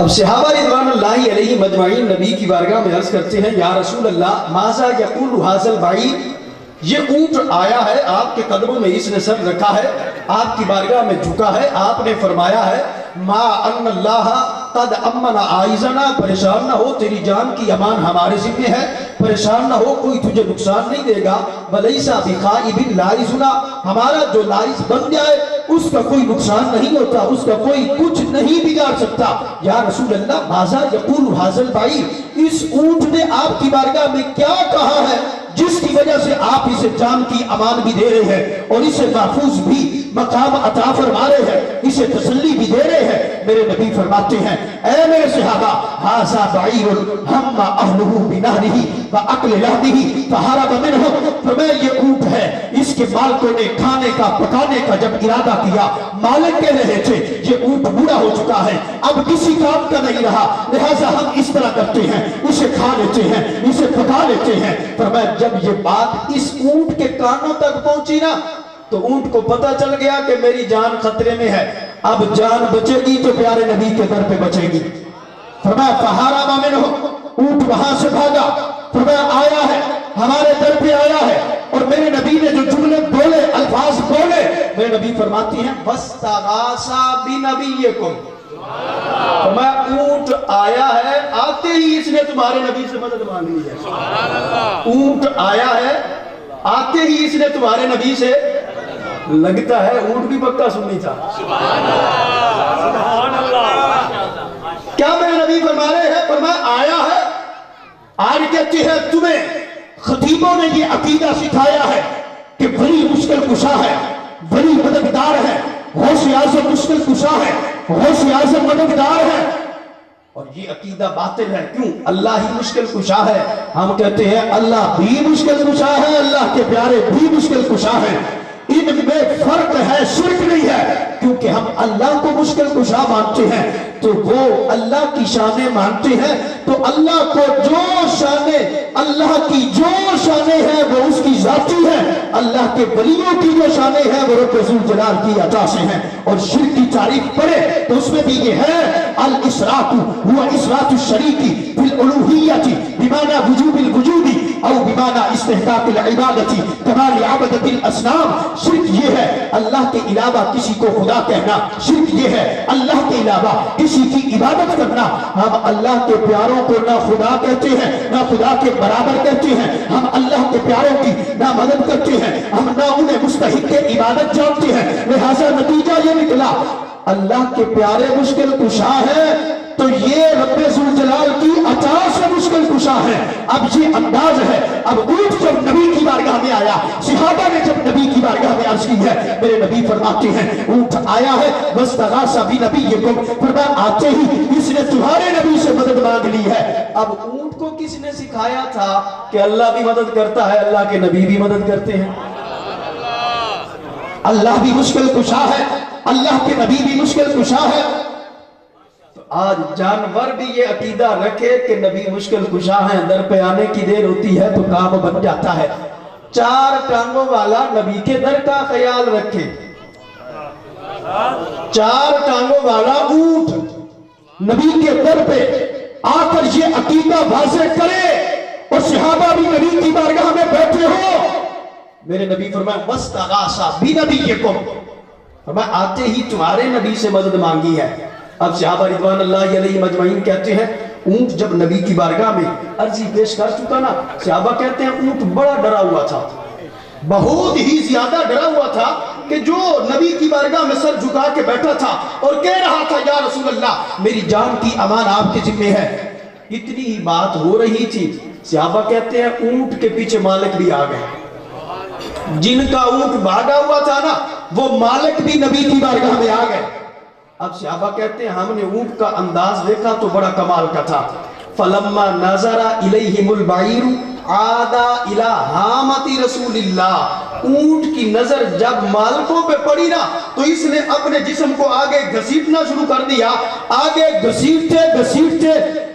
اب صحابہ رضوان اللہ علیہ مجمعین نبی کی بارگاہ میں عرض کرتے ہیں یا رسول اللہ ماذا یقول ھذا البعیر، یہ اونٹ آیا ہے آپ کے قدموں میں اس نے سر رکھا ہے، آپ کی بارگاہ میں جھکا ہے، آپ نے فرمایا ہے ما ان اللہ قد امن عائزنا، پریشان نہ ہو تیری جان کی امان ہمارے ذمہ ہے، پریشان نہ ہو کوئی تجھے نقصان نہیں دے گا، ولیسا بخائب لارثنا، ہمارا جو لارث بن جائے اس کا کوئی نقصان نہیں ہوتا، اس کا کوئی کچھ نہیں بگاڑ سکتا۔ یا رسول اللہ ماذا یقول ھذا البعیر، اس اونٹ نے آپ کی بارگاہ میں کیا کہا ہے جس کی وجہ سے آپ اسے جان کی امان بھی دے رہے ہیں اور اسے محفوظ بھی مقام عطا فرما رہے ہیں، اسے تسلی بھی دے رہے ہیں؟ میرے نبی فرماتے ہیں اے میرے صحابہ ھذا بعیر ہم اہلہ بنہرہ واکل لحمہ فہرب منہ، فرمایا یہ اونٹ ہے، اس کے مالکوں نے کھانے کا پکانے کا جب ارادہ کیا، مالک کہہ رہے تھے یہ اونٹ بوڑھا ہو چکا ہے اب کسی کام کا نہیں رہا، لہذا ہم اس طرح کرتے ہیں اسے کھا لیتے ہیں اسے پکا لیتے ہیں۔ فرمایا جب یہ بات اس اونٹ کے کانوں تک پہنچی نا تو اونٹ کو پتہ چل گیا کہ میری جان خطرے میں ہے، اب جان بچے گی تو پیارے نبی کے در پہ بچے گی۔ فرمایا فہرب منہ، اونٹ وہاں سے بھاگا، فرمایا آیا ہے ہمارے در پہ آیا ہے، اور میرے نبی نے جو جملے بولے الفاظ بولے، میرے نبی فرماتی ہیں وَاسْتَغَاثَ بِنَبِيِّكُمْ، فرمایا اونٹ آیا ہے آتے ہی اس نے تمہارے نبی سے مدد مانگ لی ہے، اونٹ آیا ہے آتے ہی اس نے تمہارے نبی سے، لگتا ہے اونٹ بھی پکا سننی تھا۔ کیا میرے نبی فرما رہے ہیں؟ فرمایا آیا ہے، آج کہتے ہیں تمہیں خطیبوں نے یہ عقیدہ سکھایا ہے کہ بڑی مشکل کشا ہے، بڑی مددگار ہے، غوث اعظم مشکل کشا ہے، غوث اعظم مددگار ہے، اور یہ عقیدہ باطل ہے۔ کیوں؟ اللہ ہی مشکل کشا ہے، ہم کہتے ہیں اللہ بھی مشکل کشا ہے، اللہ کے پیارے بھی مشکل کشا ہے، ان میں فرق ہے، شرک نہیں ہے، کیونکہ ہم اللہ کو مشکل کشا مانتے ہیں تو وہ اللہ کی شانیں مانتے ہیں، تو اللہ کو جو شانیں اللہ کی جو شانیں ہیں وہ اس کی ذاتی ہیں، اللہ کے ولیوں کی جو شانیں ہیں وہ رب ذوالجلال کی عطا سے ہیں۔ اور شرک کی تعریف پڑھے تو اس میں بھی یہ ہے الاشراک هو اثبات الشریک فی الالوہیۃ بمعنی وجوب الوجود او بمعنی استحقاق العبادۃ کمال عبادۃ الاصنام۔ شرک یہ ہے اللہ کے علاوہ کسی کو خدا کہنا، شرک یہ ہے اللہ کے علاوہ کسی کی عبادت کرنا۔ ہم اللہ کے پیاروں کو نہ خدا کہتے ہیں نہ خدا کے برابر کہتے ہیں، ہم اللہ کے پیاروں کی نہ مدد کرتے ہیں، ہم نہ انہیں مستحق عبادت جانتے ہیں، لہذا نتیجہ یہ نکلا اللہ کے پیارے مشکل کشا ہے تو یہ رب ذوالجلال کی عطا سے مشکل کشا ہے۔ اب یہ انداز ہے۔ اب اونٹ جب نبی کی بارگاہ میں آیا، صحابہ نے جب نبی کی بارگاہ میں عرض کی ہے، میرے نبی فرماتے ہیں اونٹ آیا ہے وَاسْتَغَاثَ بِنَبِيِّكُمْ، فرمایا آتے ہی اس نے تمہارے نبی سے مدد مانگ لی ہے۔ اب اونٹ کو کس نے سکھایا تھا کہ اللہ بھی مدد کرتا ہے، اللہ کے نبی بھی مدد کرتے ہیں، اللہ بھی مشکل کشا ہے، اللہ کے نبی بھی مشکل کشا ہے۔ آج جانور بھی یہ عقیدہ رکھے کہ نبی مشکل کشا ہیں، در پہ آنے کی دیر ہوتی ہے تو کام بن جاتا ہے۔ چار ٹانگوں والا نبی کے در کا خیال رکھے، چار ٹانگوں والا اونٹ نبی کے در پہ آ کر یہ عقیدہ واضح کرے اور صحابہ بھی نبی کی بارگاہ میں بیٹھے ہو۔ میرے نبی فرمایا وَاسْتَغَاثَ بِنَبِيِّكُمْ، فرمایا آتے ہی تمہارے نبی سے مدد مانگی ہے۔ اب صحابہ رضوان اللہ علیہ مجمعین کہتے ہیں اونٹ جب نبی کی بارگاہ میں عرضی پیش کر چکا نا، صحابہ کہتے ہیں اونٹ بڑا ڈرا ہوا تھا، بہت ہی زیادہ ڈرا ہوا تھا کہ جو نبی کی بارگاہ میں سر جھکا کے بیٹھا تھا اور کہہ رہا تھا یا رسول اللہ میری جان کی امان آپ کے ذمہ ہے۔ اتنی ہی بات ہو رہی تھی، صحابہ کہتے ہیں اونٹ کے پیچھے مالک بھی آ گئے، جن کا اونٹ بھاگا ہوا تھا نا وہ مالک بھی نبی کی بارگاہ میں آ گئے۔ اب صحابہ کہتے ہیں ہم نے اونٹ کا انداز دیکھا تو بڑا کمال کا تھا۔ فلما نظر الیہم البعیر عاد الی ہامۃ رسول اللہ، اونٹ کی نظر جب مالکوں پہ پڑی نا تو اس نے اپنے جسم کو آگے گھسیٹنا شروع کر دیا، آگے گھسیٹتے گھسیٹتے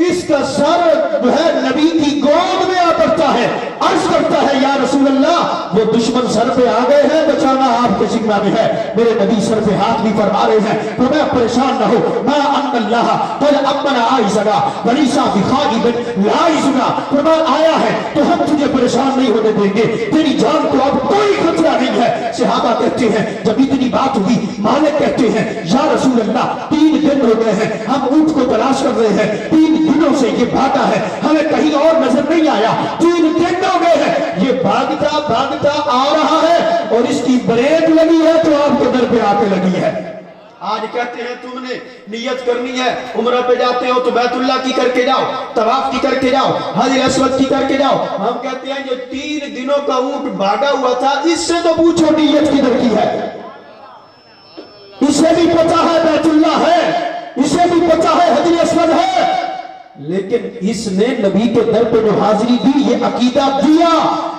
اس کا سر جو ہے نبی کی گود میں آ पड़ता है, अर्ज करता है या रसूल अल्लाह वो दुश्मन सर पे आ गए हैं, बचाना आपके जिम्मा में है। मेरे नबी सर पे हाथ भी फरमा रहे हैं, तो मैं परेशान न हो, मैं अल्लाह कल अमना आइज़गा वलीसा बिखाइबन लाइज़गा, फरमा आया है तो हम तुझे परेशान नहीं होने देंगे, तेरी जान को अब कोई खतरा नहीं है। सहाबा कहते हैं जब इतनी बात हुई, मालिक कहते हैं या रसूल अल्लाह 3 दिन हो गए हैं, हम ऊंट को तलाश कर रहे हैं, 3 दिनों से ये भागा है, हमें कहीं और नजर नहीं आया, 3 दिन हो गए हैं, ये भागता भागता आ रहा है और इसकी ब्रेक लगी है तो आपके दर पे आके लगी है। आज कहते हैं तुमने नियत करनी है, उम्रा पे जाते हो तो बैतुल्लाह की करके जाओ, तवाफ की करके जाओ, हज अस्वद की करके जाओ। हम कहते हैं जो 3 दिनों का ऊंट भागा हुआ था, इससे तो पूछो नियत किधर की है। इसे भी पता है बैतुल्लाह है, इसे भी पता है हज अस्वद है, लेकिन इसने नबी के दर पे जो हाजिरी दी, ये अकीदा दिया।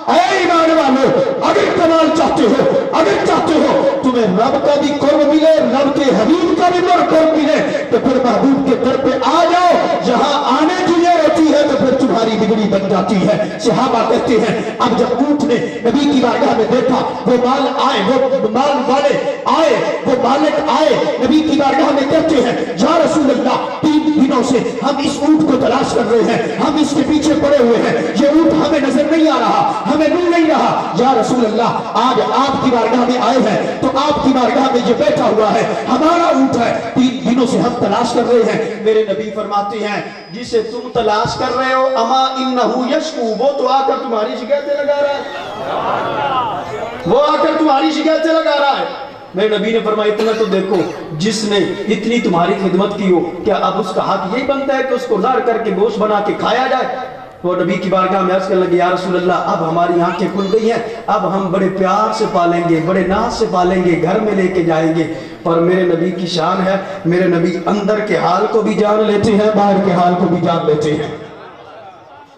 ऐ ईमान वालों, अगर कमाल चाहते हो, अगर चाहते हो तुम्हें रब का भी कुर्ब मिले, रब के हबीब का भी कुर्ब मिले, तो फिर महबूब के दर पे आ जाओ। जहां आने की देर होती है तो फिर तुम्हारी बिगड़ी बन जाती है। सहाबा कहते हैं अब जब ऊंट ने नबी की बारगाह में देखा, वो माल आए, वो माल वाले आए, वो मालिक आए, नबी की बारगाह में कहते हैं या रसूल अल्लाह 3 दिनों से हम इस ऊंट को तलाश कर रहे हैं, हम इसके पीछे पड़े हुए हैं, ये ऊंट हमें नजर नहीं आ रहा, हमें मिल नहीं रहा। या रसूल अल्लाह आज आपकी बारगाह में आए हैं तो आपकी बारगाह में ये बैठा हुआ है, हमारा ऊंट है, 3 दिनों से हम तलाश कर रहे हैं। मेरे नबी फरमाते हैं जिसे तुम तलाश कर रहे हो अमा इन्नहु यशकू, वो तो आकर तुम्हारी शिकायतें लगा रहा है, वो आकर तुम्हारी शिकायतें लगा रहा है। मेरे नबी ने फरमाया इतना तो देखो, जिसने इतनी तुम्हारी खिदमत की हो, क्या अब उसका हक यही बनता है कि उसको नर करके गोश्त बना के खाया जाए। वो नबी की बारगाह में अर्ज करने लगे या रसूल अल्लाह अब हमारी आंखें खुल गई हैं, अब हम बड़े प्यार से पालेंगे, बड़े नाज से पालेंगे, घर में लेके जाएंगे। पर मेरे नबी की शान है, मेरे नबी अंदर के हाल को भी जान लेते हैं, बाहर के हाल को भी जान लेते हैं।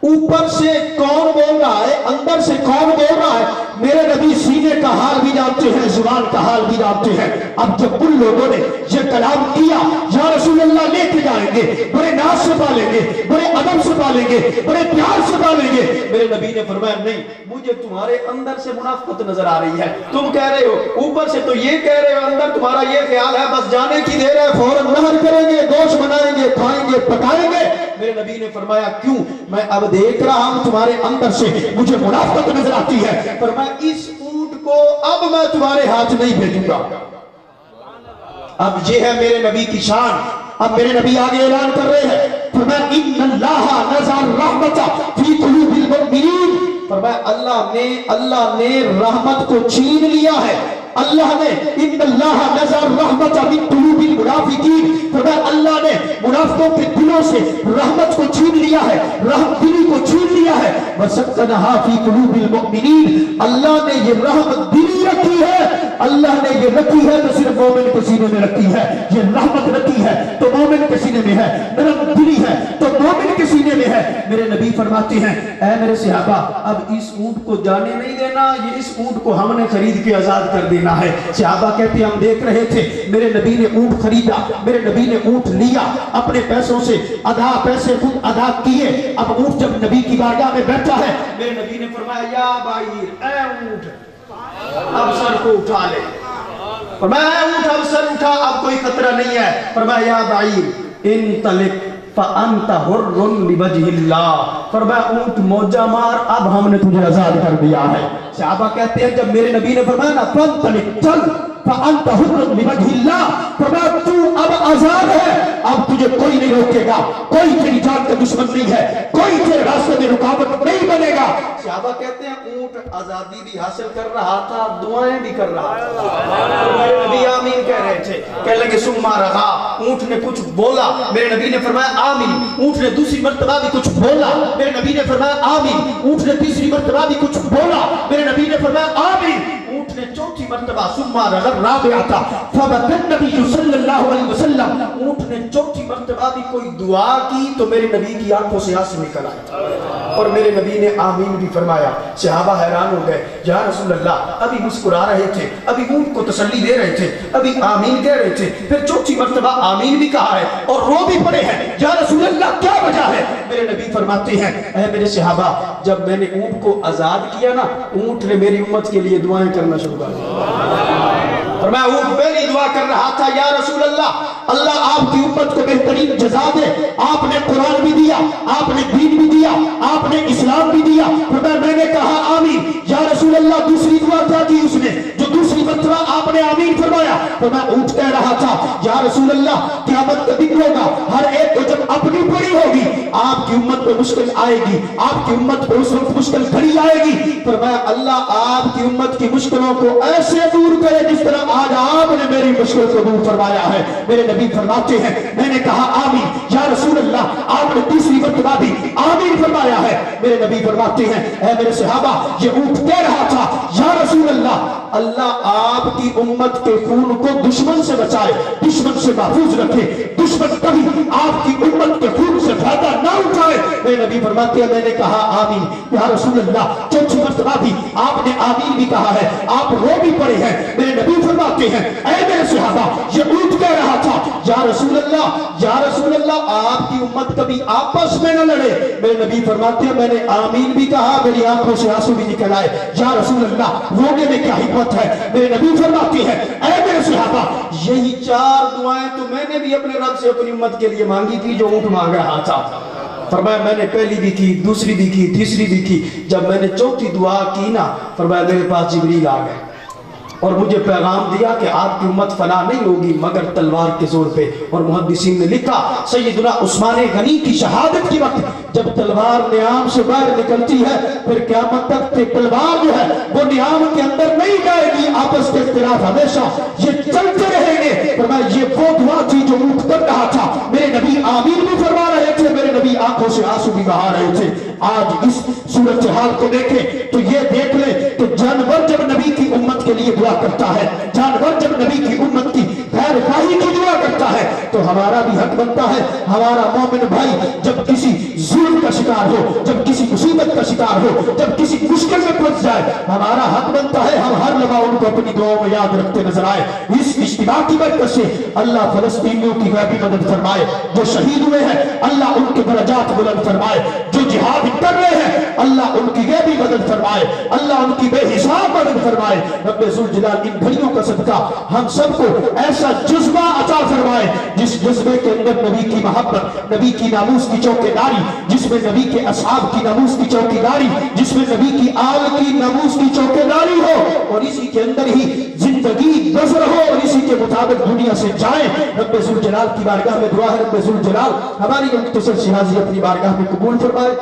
ऊपर से कौन बोल रहा है, अंदर से कौन बोल रहा है, मेरे नबी सीने का हाल भी जानते हैं, जुबान का हाल भी जानते हैं। अब जब उन लोगों ने ये कलाम किया या रसूल अल्लाह लेके जाएंगे, बड़े नाज से पालेंगे, बड़े अदब से पालेंगे, बड़े प्यार से पालेंगे, मेरे नबी ने फरमाया नहीं, मुझे तुम्हारे अंदर से मुनाफिकत नजर आ रही है। तुम कह रहे हो ऊपर से तो ये कह रहे हो, अंदर तुम्हारा ये ख्याल है बस जाने की देर है, फौरन नहर करेंगे, गोश्त बनाएंगे, खाएंगे, पकाएंगे। मेरे नबी ने फरमाया क्यों, मैं अब देख रहा हूं तुम्हारे अंदर से मुझे मुनाफिकत नजर आती है, पर मैं इस ऊंट को अब मैं तुम्हारे हाथ नहीं भेजूंगा। अब ये है मेरे नबी की शान। अब मेरे नबी आगे ऐलान कर रहे हैं, फरमाया इन्नल्लाह नज़र रहमता फी कुलूबिल मुमिनीन, फरमाया अल्लाह ने रहमत को छीन लिया है। अल्लाह ने इन्नल्लाह नज़र रहमता फी कुलूबिल मुनाफिकीन, फरमाया अल्लाह ने मुनाफिकों के दिलों से रहमत को छीन लिया है, रहमत दिली को छीन लिया है। वसक्कनहा फी कुलूबिल मुमिनीन, अल्लाह ने ये रहमत दिली रखी है, अल्लाह ने ये रखी है तो सिर्फ मोमिन के सीने में रखी है, ये रहमत रखी है तो मोमिन के सीने में है, नरम दिली है तो मोमिन के सीने में है। मेरे नबी फरमाते हैं ऐ मेरे सहाबा अब इस ऊंट को जाने नहीं देना, ये इस ऊंट को हमने खरीद के आजाद कर देना है। सहाबा कहते हम देख रहे थे, मेरे नबी ने ऊंट खरीदा, मेरे नबी ने ऊंट लिया, अपने पैसों से पैसे खुद अदा किए। अब ऊंट जब नबी की बारगाह में बैठा है, मेरे नबी ने फरमाया या बाईर, ऐ ऊंट अब सर को उठा ले, फरमाया ऊंट अब सर उठा, अब कोई खतरा नहीं है। फरमाया या बाईर इंतलिक फ़अन्त हुर्रुन लिवजहिल्लाह, फरमाया ऊंट मौजा मार, अब हमने तुझे आजाद कर दिया है। सहाबा कहते हैं जब मेरे नबी ने फरमाया ना फंतलिक चल फ़अन्त हुर्रुन लिवजहिल्लाह, फरमाया तू अब आजाद है, अब तुझे कोई नहीं रोकेगा, कोई तेरी जान का दुश्मन नहीं है, कोई तेरे रास्ते में रुकावट नहीं बनेगा। सहाबा कहते हैं ऊंट आजादी भी हासिल कर रहा था, दुआएं भी कर रहा था। मेरे नबी आमीन कह रहे थे, कहने लगे सुम्मा रहा, ऊंट ने कुछ बोला, मेरे नबी ने फरमाया आमीन। ऊंट ने दूसरी मर्तबा भी कुछ बोला, मेरे नबी ने फरमाया आमीन। ऊंट ने तीसरी मर्तबा भी कुछ बोला, मेरे नबी ने फरमाया आमीन। ऊंट ने चौथी मर्तबा सुम्मा राबिआ था फबकन नबी सल्लल्लाहु अलैहि वसल्लम, ऊंट ने चौथी मर्तबा भी कोई दुआ की तो मेरे नबी की आंखों से आंसू निकल आए और मेरे नबी ने आमीन भी फरमाया। सहाबा हैरान हो गए, या रसूल अल्लाह अभी मुस्कुरा रहे थे, अभी ऊंट को तसल्ली दे रहे थे, अभी आमीन कह रहे थे, फिर चौथी मर्तबा आमीन भी कहा है और रो भी पड़े हैं, या रसूल अल्लाह क्या वजह है। मेरे नबी फरमाते हैं, ऐ मेरे सहाबा, जब मैंने ऊंट को आजाद किया ना, ऊंट ने मेरी उम्मत के लिए दुआएं करना शुरू कर दिया। और मैं ऊंट पहली दुआ कर रहा था, या रसूल अल्लाह, अल्लाह आपकी उम्मत को बेहतरीन जज़ा दे। आपने कुरान भी दिया, आपने दीन भी दिया, आपने इस्लाम भी दिया। फिर मैंने कहा आमीन। या रसूल अल्लाह, दूसरी दुआ क्या की उसने, जो दूसरी मरतबा आपने आमीन फरमाया। तो मैं ऊंट कह रहा था, या रसूल अल्लाह, क़यामत का दिन होगा, हर एक को जब अपनी पड़ी होगी, आपकी उम्मत पे मुश्किल आएगी, आपकी उम्मत पे उस वक्त मुश्किल घड़ी आएगी। पर मैं अल्लाह आपकी उम्मत की मुश्किलों को ऐसे दूर करे जिस तरह आज आपने मेरी मुश्किल को दूर फरमाया है। मेरे नबी फरमाते हैं, मैंने कहा आमीन। या रसूल अल्लाह, आपने तीसरी मरतबा भी आमीन फरमाया है। मेरे नबी फरमाते हैं, ऐ मेरे सहाबा, ये ऊंट कह रहा था, या रसूल अल्लाह, अल्लाह आपकी उम्मत के खून को दुश्मन से बचाए, दुश्मन से महफूज रखे, दुश्मन कभी आपकी उम्मत के खून से फायदा ना उठाए। मेरे नबी फरमाते हैं, मैंने कहा आमीन। या रसूल अल्लाह, चौथी मरतबा भी आपने आमीन भी कहा है, आप रो भी पड़े हैं। मेरे नबी फरमाते हैं, ऐ मेरे सहाबा, ये ऊंट कह रहा था, या रसूल अल्लाह, या रसूल अल्लाह, आपकी उम्मत कभी आपस में न लड़े। मेरे नबी फरमाते हैं, मैंने आमीन भी कहा, मेरी आंखों से आंसू भी निकल आए। या रसूल अल्लाह, रोने में क्या हिम्मत है। मेरे नबी फरमाते हैं, ऐ मेरे सहाबा, यही चार दुआएं तो मैंने भी अपने रब से अपनी उम्मत के लिए मांगी थी जो ऊंट मांग रहा था। फरमाया मैंने पहली भी की, दूसरी भी की, तीसरी भी की। जब मैंने चौथी दुआ की ना, फरमाया मेरे पास जिब्रील आ गए और मुझे पैगाम दिया कि आपकी उम्मत फना नहीं होगी मगर तलवार के जोर पे। और मुहद्दिसीन ने लिखा, सैयदना उस्मान गनी की शहादत के वक्त जब तलवार नियाम से बाहर निकलती है, फिर क़यामत तक तलवार जो है वो नियाम के अंदर नहीं जाएगी। आपस के इख्तिलाफ हमेशा ये चलते रहेंगे। फरमाया ये वो दुआ थी जो ऊंट कर रहा था। मेरे नबी आमीन भी फरमा रहे थे, मेरे नबी आंखों से आंसू भी बहा रहे थे। आज इस सूरत हाल को देखें तो ये देख ले कि जानवर जब नबी की उम्मत के लिए दुआ करता है, जानवर जब नबी की उम्मत की खैर खाही की दुआ करता है, तो हमारा भी हक बनता है, हमारा मोमिन भाई जब किसी जुल्म का शिकार हो, जब किसी मुसीबत का शिकार हो, जब किसी मुश्किल में फंस जाए, हमारा हक बनता है हम हर लम्हा उनको अपनी दुआओं में याद रखते नजर आए। इस इज्तिमा की बरकत से अल्लाह फलस्तीनियों की गैबी मदद फरमाए, जो शहीद हुए हैं अल्लाह उनके दर्जात बुलंद फरमाए, जो जिहाद कर रहे हैं अल्लाह उनकी गैबी मदद फरमाए, अल्लाह उनकी बेहिसाब मदद फरमाए। रब्बे जुल जलाल इन घड़ियों का सदका हम सबको ऐसा जज्बा अता फरमाए जिस जज्बे के अंदर नबी की मोहब्बत, नबी की नामूस की चौकीदारी, जिसमें नबी के असहाब की नामूस की चौकीदारी, जिसमें नबी की आल की नामूस की चौकीदारी हो, और इसी के अंदर ही जिंदगी बसर हो और इसी के मुताबिक दुनिया से जाए। रब्बे जुल जलाल की बारगाह में दुआ है, रब्बे जुल जलाल हमारी मुख्तसर सी हाज़िरी अपनी बारगाह में कबूल फरमाए।